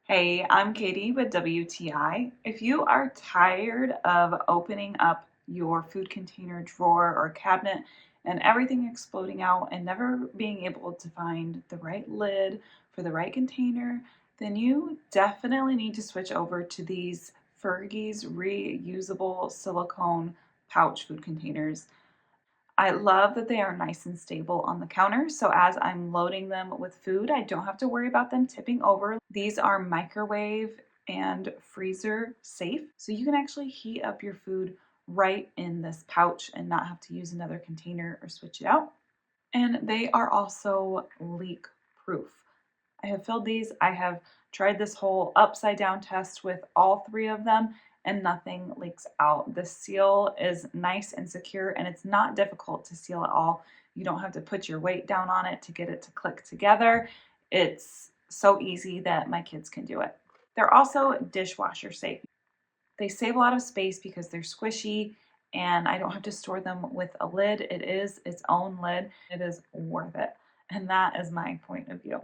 Hey, I'm Katie with WTI. If you are tired of opening up your food container drawer or cabinet and everything exploding out and never being able to find the right lid for the right container, then you definitely need to switch over to these Firgi's reusable silicone pouch food containers. I love that they are nice and stable on the counter, so as I'm loading them with food, I don't have to worry about them tipping over. These are microwave and freezer safe, so you can actually heat up your food right in this pouch and not have to use another container or switch it out. And they are also leak proof. I have filled these. I have tried this whole upside down test with all three of them and nothing leaks out. The seal is nice and secure and it's not difficult to seal at all. You don't have to put your weight down on it to get it to click together. It's so easy that my kids can do it. They're also dishwasher safe. They save a lot of space because they're squishy and I don't have to store them with a lid. It is its own lid. It is worth it. And that is my point of view.